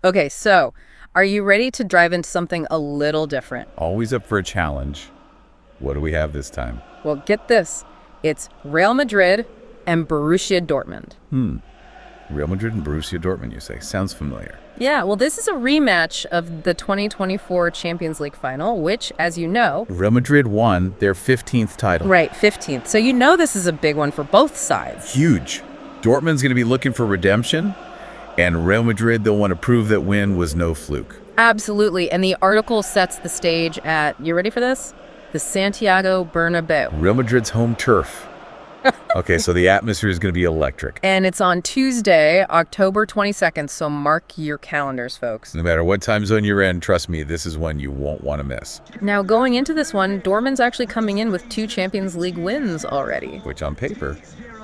Okay, so are you ready to drive into something a little different? Always up for a challenge. What do we have this time? Well, get this. It's Real Madrid and Borussia Dortmund. Real Madrid and Borussia Dortmund, you say. Sounds familiar. Yeah, well, this is a rematch of the 2024 Champions League final, which, as you know... Real Madrid won their 15th title. Right, 15th. So you know this is a big one for both sides. Huge. Dortmund's going to be looking for redemption, and Real Madrid, they'll want to prove that win was no fluke. Absolutely, and the article sets the stage at, you ready for this? The Santiago Bernabeu. Real Madrid's home turf. Okay, so the atmosphere is going to be electric. And it's on Tuesday, October 22nd, so mark your calendars, folks. No matter what time zone you're in, trust me, this is one you won't want to miss. Now, going into this one, Dortmund's actually coming in with 2 Champions League wins already. Which on paper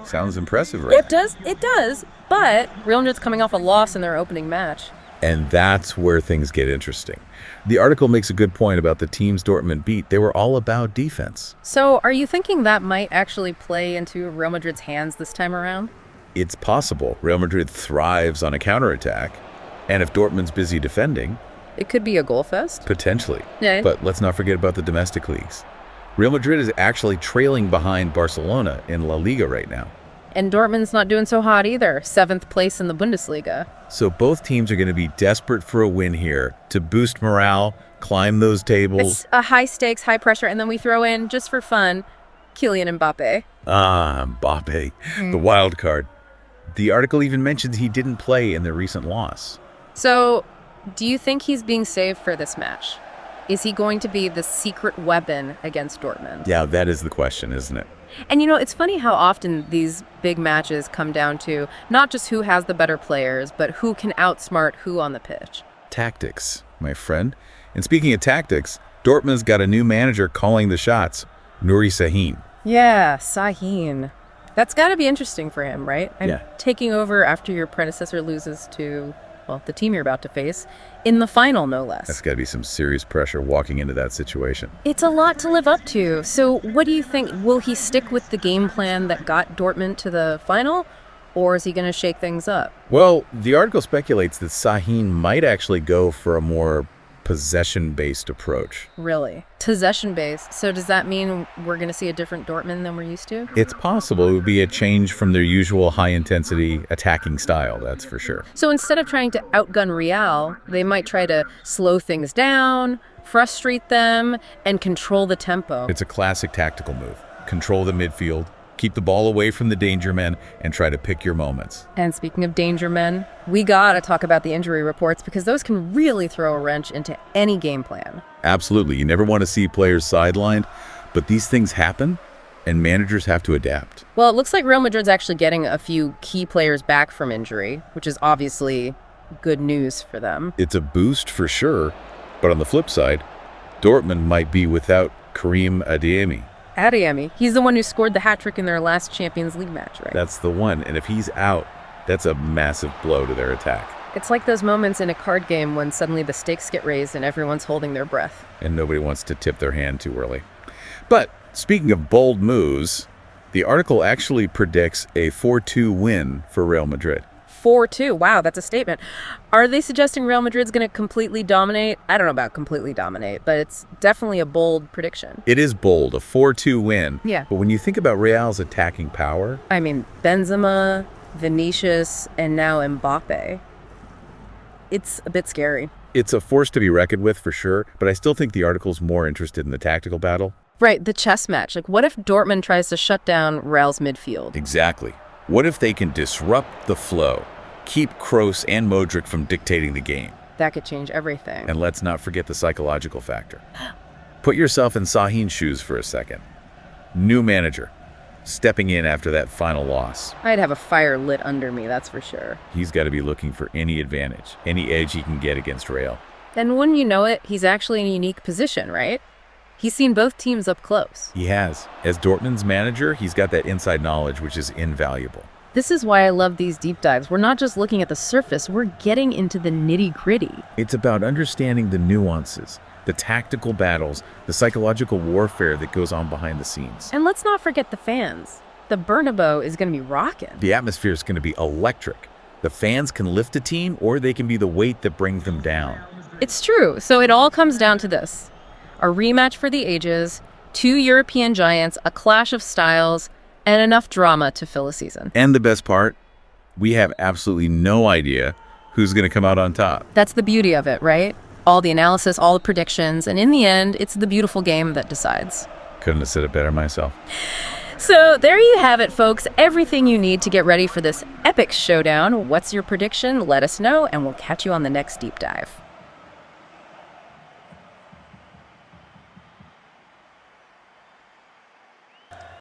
sounds impressive, right? It does, but Real Madrid's coming off a loss in their opening match. And that's where things get interesting. The article makes a good point about the teams Dortmund beat. They were all about defense. So are you thinking that might actually play into Real Madrid's hands this time around? It's possible. Real Madrid thrives on a counterattack. And if Dortmund's busy defending... It could be a goal fest. Potentially. Yeah. But let's not forget about the domestic leagues. Real Madrid is actually trailing behind Barcelona in La Liga right now. And Dortmund's not doing so hot either. 7th place in the Bundesliga. So both teams are going to be desperate for a win here to boost morale, climb those tables. It's a high stakes, high pressure, and then we throw in, just for fun, Kylian Mbappé. Mbappé, the wild card. The article even mentions he didn't play in the recent loss. So, do you think he's being saved for this match? Is he going to be the secret weapon against Dortmund? Yeah, that is the question, isn't it? And you know, it's funny how often these big matches come down to not just who has the better players, but who can outsmart who on the pitch. Tactics, my friend. And speaking of tactics, Dortmund's got a new manager calling the shots, Nuri Sahin. Yeah, Sahin. That's got to be interesting for him, right? Yeah. Taking over after your predecessor loses to, well, the team you're about to face, in the final, no less. That's got to be some serious pressure walking into that situation. It's a lot to live up to. So what do you think? Will he stick with the game plan that got Dortmund to the final, or is he going to shake things up? Well, the article speculates that Sahin might actually go for a more possession-based approach. Really? Possession-based. So does that mean we're going to see a different Dortmund than we're used to? It's possible it would be a change from their usual high-intensity attacking style, that's for sure. So instead of trying to outgun Real, they might try to slow things down, frustrate them, and control the tempo. It's a classic tactical move. Control the midfield, keep the ball away from the danger men, and try to pick your moments. And speaking of danger men, we gotta talk about the injury reports because those can really throw a wrench into any game plan. Absolutely. You never want to see players sidelined, but these things happen, and managers have to adapt. Well, it looks like Real Madrid's actually getting a few key players back from injury, which is obviously good news for them. It's a boost for sure, but on the flip side, Dortmund might be without Karim Adeyemi. Adeyemi, he's the one who scored the hat-trick in their last Champions League match, right? That's the one, and if he's out, that's a massive blow to their attack. It's like those moments in a card game when suddenly the stakes get raised and everyone's holding their breath. And nobody wants to tip their hand too early. But speaking of bold moves, the article actually predicts a 4-2 win for Real Madrid. 4-2. Wow, that's a statement. Are they suggesting Real Madrid's going to completely dominate? I don't know about completely dominate, but it's definitely a bold prediction. It is bold, a 4-2 win. Yeah. But when you think about Real's attacking power... I mean, Benzema, Vinícius, and now Mbappé. It's a bit scary. It's a force to be reckoned with for sure, but I still think the article's more interested in the tactical battle. Right, the chess match. Like, what if Dortmund tries to shut down Real's midfield? Exactly. What if they can disrupt the flow? Keep Kroos and Modric from dictating the game. That could change everything. And let's not forget the psychological factor. Put yourself in Sahin's shoes for a second. New manager, stepping in after that final loss. I'd have a fire lit under me, that's for sure. He's got to be looking for any advantage, any edge he can get against Real. And wouldn't you know it, he's actually in a unique position, right? He's seen both teams up close. He has. As Dortmund's manager, he's got that inside knowledge, which is invaluable. This is why I love these deep dives. We're not just looking at the surface, we're getting into the nitty-gritty. It's about understanding the nuances, the tactical battles, the psychological warfare that goes on behind the scenes. And let's not forget the fans. The Bernabeu is going to be rocking. The atmosphere is going to be electric. The fans can lift a team, or they can be the weight that brings them down. It's true. So it all comes down to this. A rematch for the ages, two European giants, a clash of styles, and enough drama to fill a season. And the best part, we have absolutely no idea who's going to come out on top. That's the beauty of it, right? All the analysis, all the predictions, and in the end, it's the beautiful game that decides. Couldn't have said it better myself. So there you have it, folks. Everything you need to get ready for this epic showdown. What's your prediction? Let us know, and we'll catch you on the next deep dive.